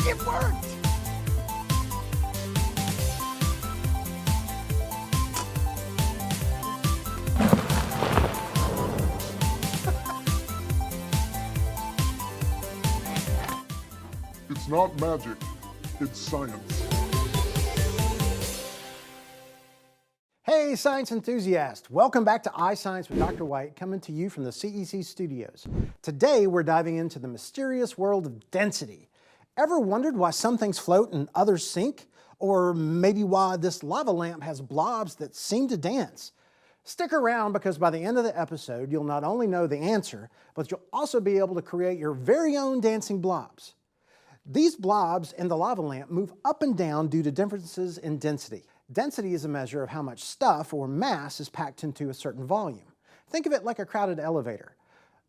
It worked! It's not magic, it's science. Hey, science enthusiasts! Welcome back to iScience with Dr. White, coming to you from the CEC studios. Today, we're diving into the mysterious world of density. Ever wondered why some things float and others sink? Or maybe why this lava lamp has blobs that seem to dance? Stick around, because by the end of the episode, you'll not only know the answer, but you'll also be able to create your very own dancing blobs. These blobs in the lava lamp move up and down due to differences in density. Density is a measure of how much stuff or mass is packed into a certain volume. Think of it like a crowded elevator.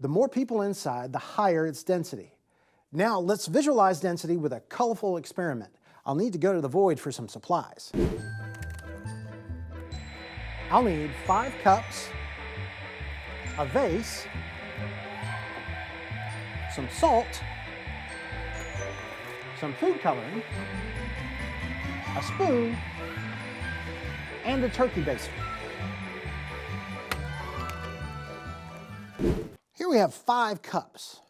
The more people inside, the higher its density. Now let's visualize density with a colorful experiment. I'll need to go to the void for some supplies. I'll need 5 cups, a vase, some salt, some food coloring, a spoon, and a turkey baster. Here we have 5 cups.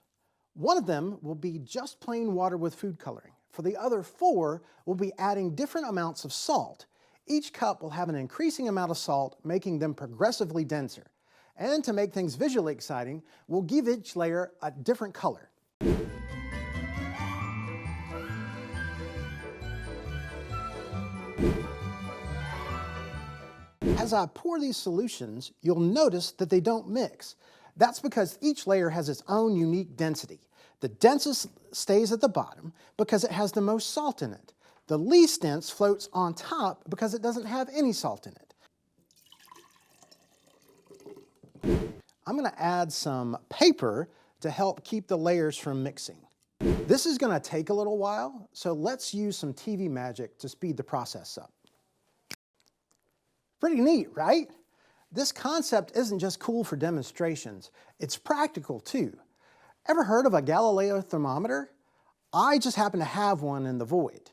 One of them will be just plain water with food coloring. For the other 4, we'll be adding different amounts of salt. Each cup will have an increasing amount of salt, making them progressively denser. And to make things visually exciting, we'll give each layer a different color. As I pour these solutions, you'll notice that they don't mix. That's because each layer has its own unique density. The densest stays at the bottom because it has the most salt in it. The least dense floats on top because it doesn't have any salt in it. I'm going to add some paper to help keep the layers from mixing. This is going to take a little while, so let's use some TV magic to speed the process up. Pretty neat, right? This concept isn't just cool for demonstrations, it's practical too. Ever heard of a Galileo thermometer? I just happen to have one in the void.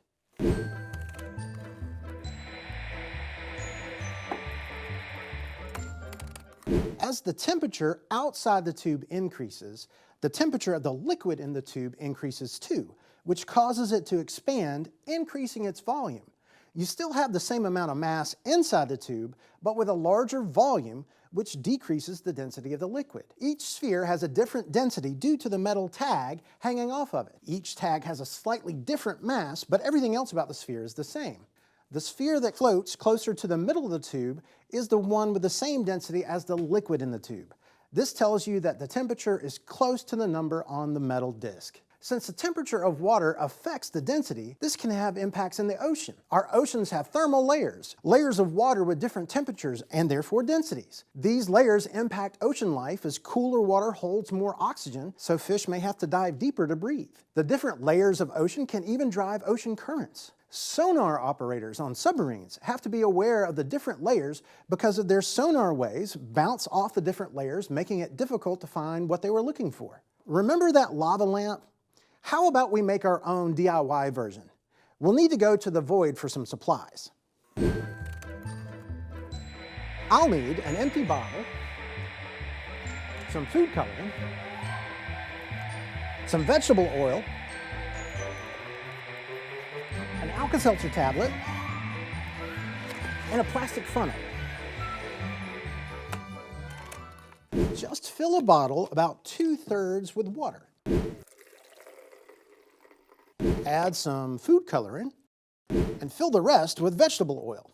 As the temperature outside the tube increases, the temperature of the liquid in the tube increases too, which causes it to expand, increasing its volume. You still have the same amount of mass inside the tube, but with a larger volume, which decreases the density of the liquid. Each sphere has a different density due to the metal tag hanging off of it. Each tag has a slightly different mass, but everything else about the sphere is the same. The sphere that floats closer to the middle of the tube is the one with the same density as the liquid in the tube. This tells you that the temperature is close to the number on the metal disc. Since the temperature of water affects the density, this can have impacts in the ocean. Our oceans have thermal layers, layers of water with different temperatures and therefore densities. These layers impact ocean life as cooler water holds more oxygen, so fish may have to dive deeper to breathe. The different layers of ocean can even drive ocean currents. Sonar operators on submarines have to be aware of the different layers because of their sonar waves bounce off the different layers, making it difficult to find what they were looking for. Remember that lava lamp? How about we make our own DIY version? We'll need to go to the void for some supplies. I'll need an empty bottle, some food coloring, some vegetable oil, an Alka-Seltzer tablet, and a plastic funnel. Just fill a bottle about 2/3 with water. Add some food coloring and fill the rest with vegetable oil.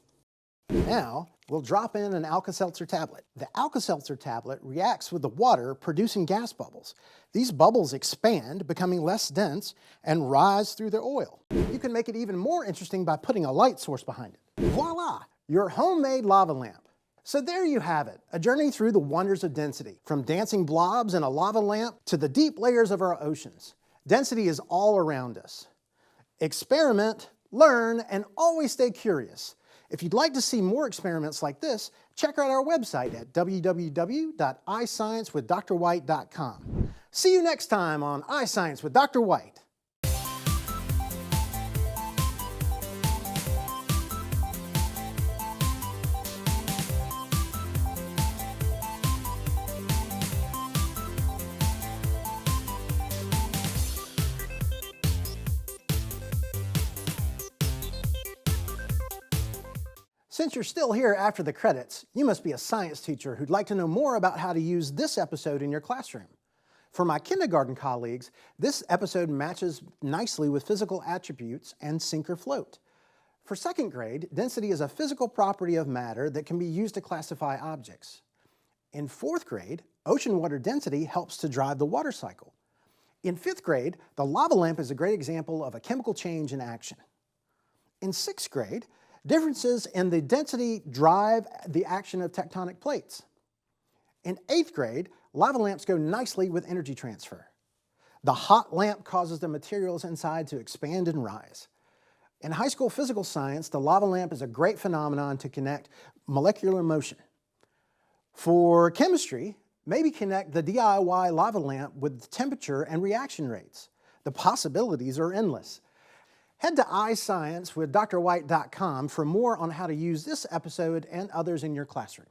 Now, we'll drop in an Alka-Seltzer tablet. The Alka-Seltzer tablet reacts with the water, producing gas bubbles. These bubbles expand, becoming less dense, and rise through the oil. You can make it even more interesting by putting a light source behind it. Voila! Your homemade lava lamp. So there you have it, a journey through the wonders of density, from dancing blobs in a lava lamp to the deep layers of our oceans. Density is all around us. Experiment, learn, and always stay curious. If you'd like to see more experiments like this, check out our website at www.isciencewithdrwhite.com. See you next time on iScience with Dr. White. Since you're still here after the credits, you must be a science teacher who'd like to know more about how to use this episode in your classroom. For my kindergarten colleagues, this episode matches nicely with physical attributes and sink or float. For second grade, density is a physical property of matter that can be used to classify objects. In fourth grade, ocean water density helps to drive the water cycle. In fifth grade, the lava lamp is a great example of a chemical change in action. In sixth grade, differences in the density drive the action of tectonic plates. In eighth grade, lava lamps go nicely with energy transfer. The hot lamp causes the materials inside to expand and rise. In high school physical science, the lava lamp is a great phenomenon to connect molecular motion. For chemistry, maybe connect the DIY lava lamp with temperature and reaction rates. The possibilities are endless. Head to iScience with drwhite.com for more on how to use this episode and others in your classroom.